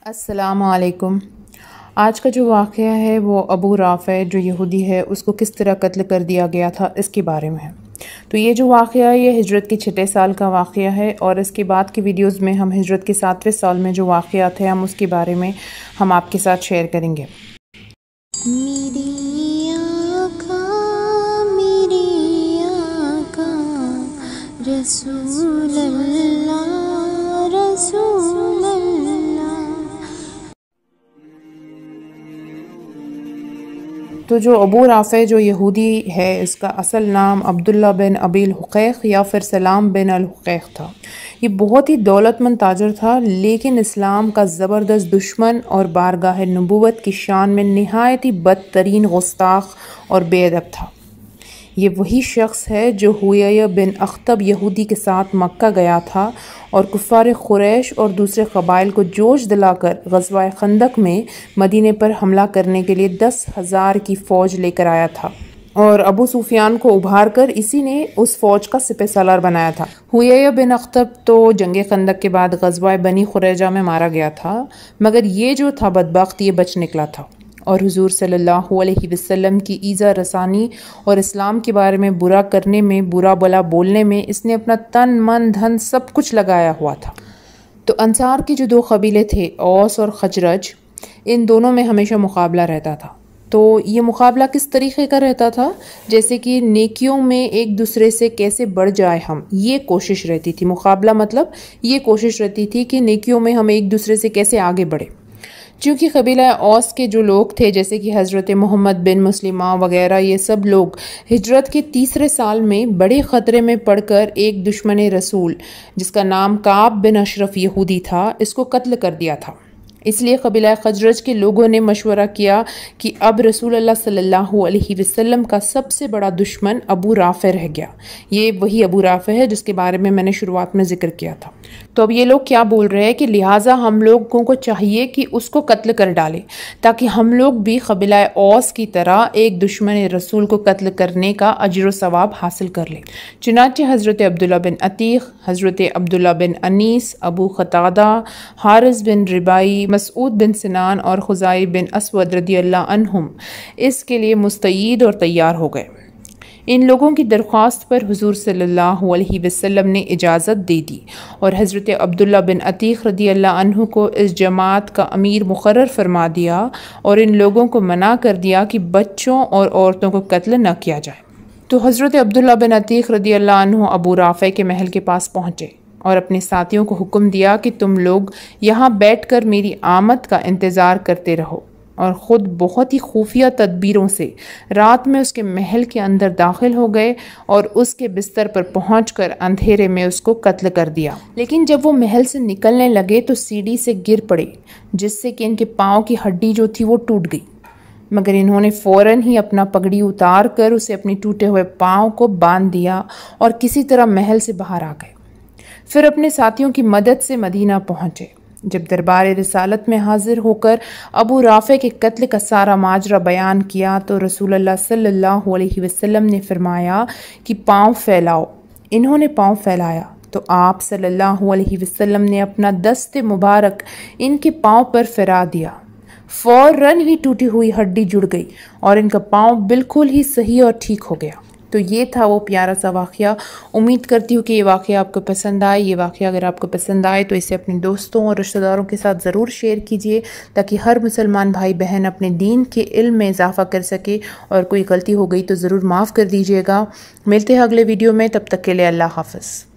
السلام علیکم۔ آج کا جو واقعہ ہے وہ ابو رافع جو یہودی ہے اس کو کس طرح قتل کر دیا گیا تھا اس کے بارے میں ہے۔ تو یہ جو واقعہ ہے یہ ہجرت کے 6 سال کا واقعہ ہے، اور اس کے بعد کی ویڈیوز میں ہم ہجرت کے 7ویں سال میں جو واقعات ہیں ہم اس کے بارے میں ہم آپ کے ساتھ شیئر کریں گے۔ میری آقا رسول اللہ رسول اللہ۔ تو جو ابو رافع جو یہودی ہے اس کا اصل نام عبداللہ بن ابی الحقیق یا پھر سلام بن الحقیق تھا۔ یہ بہت ہی دولت مند تاجر تھا، لیکن اسلام کا زبردست دشمن اور بارگاہ نبوت کی شان میں نہایت ہی بدترین گستاخ اور بے ادب تھا۔ یہ وہی شخص ہے جو حویہ بن اخطب یہودی کے ساتھ مکہ گیا تھا اور کفار قریش اور دوسرے قبائل کو جوش دلا کر غزوہ خندق میں مدینے پر حملہ کرنے کے لیے 10,000 کی فوج لے کر آیا تھا، اور ابو سفیان کو ابھار کر اسی نے اس فوج کا سپہ سالار بنایا تھا۔ حویہ بن اخطب تو جنگ خندق کے بعد غزوہ بنی قریظہ میں مارا گیا تھا، مگر یہ جو تھا بدبخت یہ بچ نکلا تھا، اور حضور صلی اللہ علیہ وسلم کی ایذا رسانی اور اسلام کے بارے میں برا کرنے میں، برا بلا بولنے میں اس نے اپنا تن من دھن سب کچھ لگایا ہوا تھا۔ تو انصار کے جو 2 قبیلے تھے، اوس اور خزرج، ان دونوں میں ہمیشہ مقابلہ رہتا تھا۔ تو یہ مقابلہ کس طریقے کا رہتا تھا؟ جیسے کہ نیکیوں میں ایک دوسرے سے کیسے بڑھ جائے ہم، یہ کوشش رہتی تھی۔ مقابلہ مطلب یہ کوشش رہتی تھی کہ نیکیوں میں ہم ایک دوسرے سے کیسے آگے بڑھے۔ چونکہ قبیلہ اوس کے جو لوگ تھے جیسے کہ حضرت محمد بن مسلمہ وغیرہ، یہ سب لوگ ہجرت کے 3 سال میں بڑے خطرے میں پڑ کر ایک دشمن رسول جس کا نام کعب بن اشرف یہودی تھا اس کو قتل کر دیا تھا۔ اس لیے قبیلہ خزرج کے لوگوں نے مشورہ کیا کہ اب رسول اللہ صلی اللہ علیہ وسلم کا سب سے بڑا دشمن ابو رافع رہ گیا۔ یہ وہی ابو رافع ہے جس کے بارے میں نے شروعات میں ذکر کیا تھا۔ تو اب یہ لوگ کیا بول رہے ہیں کہ لہٰذا ہم لوگوں کو چاہیے کہ اس کو قتل کر ڈالیں تاکہ ہم لوگ بھی قبیلہ اوس کی طرح ایک دشمن رسول کو قتل کرنے کا اجر و ثواب حاصل کر لیں۔ چنانچہ حضرت عبداللہ بن عتیق، حضرت عبداللہ بن انیس، ابو قتادہ، حارث بن ربائی، مسعود بن سنان اور خزائی بن اسود رضی اللہ عنہم اس کے لیے مستعد اور تیار ہو گئے۔ ان لوگوں کی درخواست پر حضور صلی اللہ علیہ وسلم نے اجازت دے دی اور حضرت عبداللہ بن عتیق رضی اللہ عنہ کو اس جماعت کا امیر مقرر فرما دیا اور ان لوگوں کو منع کر دیا کہ بچوں اور عورتوں کو قتل نہ کیا جائے۔ تو حضرت عبداللہ بن عتیق رضی اللہ عنہ ابو رافع کے محل کے پاس پہنچے اور اپنے ساتھیوں کو حکم دیا کہ تم لوگ یہاں بیٹھ کر میری آمد کا انتظار کرتے رہو، اور خود بہت ہی خفیہ تدبیروں سے رات میں اس کے محل کے اندر داخل ہو گئے اور اس کے بستر پر پہنچ کر اندھیرے میں اس کو قتل کر دیا۔ لیکن جب وہ محل سے نکلنے لگے تو سیڑھی سے گر پڑے، جس سے کہ ان کے پاؤں کی ہڈی جو تھی وہ ٹوٹ گئی، مگر انہوں نے فوراً ہی اپنا پگڑی اتار کر اسے اپنے ٹوٹے ہوئے پاؤں کو باندھ دیا اور کسی طرح محل سے باہر آ گئے۔ پھر اپنے ساتھیوں کی مدد سے مدینہ پہنچے۔ جب دربار رسالت میں حاضر ہو کر ابو رافع کے قتل کا سارا ماجرا بیان کیا تو رسول اللہ صلی اللہ علیہ وسلم نے فرمایا کہ پاؤں پھیلاؤ۔ انہوں نے پاؤں پھیلایا تو آپ صلی اللہ علیہ وسلم نے اپنا دست مبارک ان کے پاؤں پر پھیرا دیا، فوراً ہی ٹوٹی ہوئی ہڈی جڑ گئی اور ان کا پاؤں بالکل ہی صحیح اور ٹھیک ہو گیا۔ تو یہ تھا وہ پیارا سا واقعہ۔ امید کرتی ہوں کہ یہ واقعہ آپ کو پسند آئے۔ یہ واقعہ اگر آپ کو پسند آئے تو اسے اپنے دوستوں اور رشتہ داروں کے ساتھ ضرور شیئر کیجیے تاکہ ہر مسلمان بھائی بہن اپنے دین کے علم میں اضافہ کر سکے، اور کوئی غلطی ہو گئی تو ضرور معاف کر دیجیے گا۔ ملتے ہیں اگلے ویڈیو میں، تب تک کے لیے اللہ حافظ۔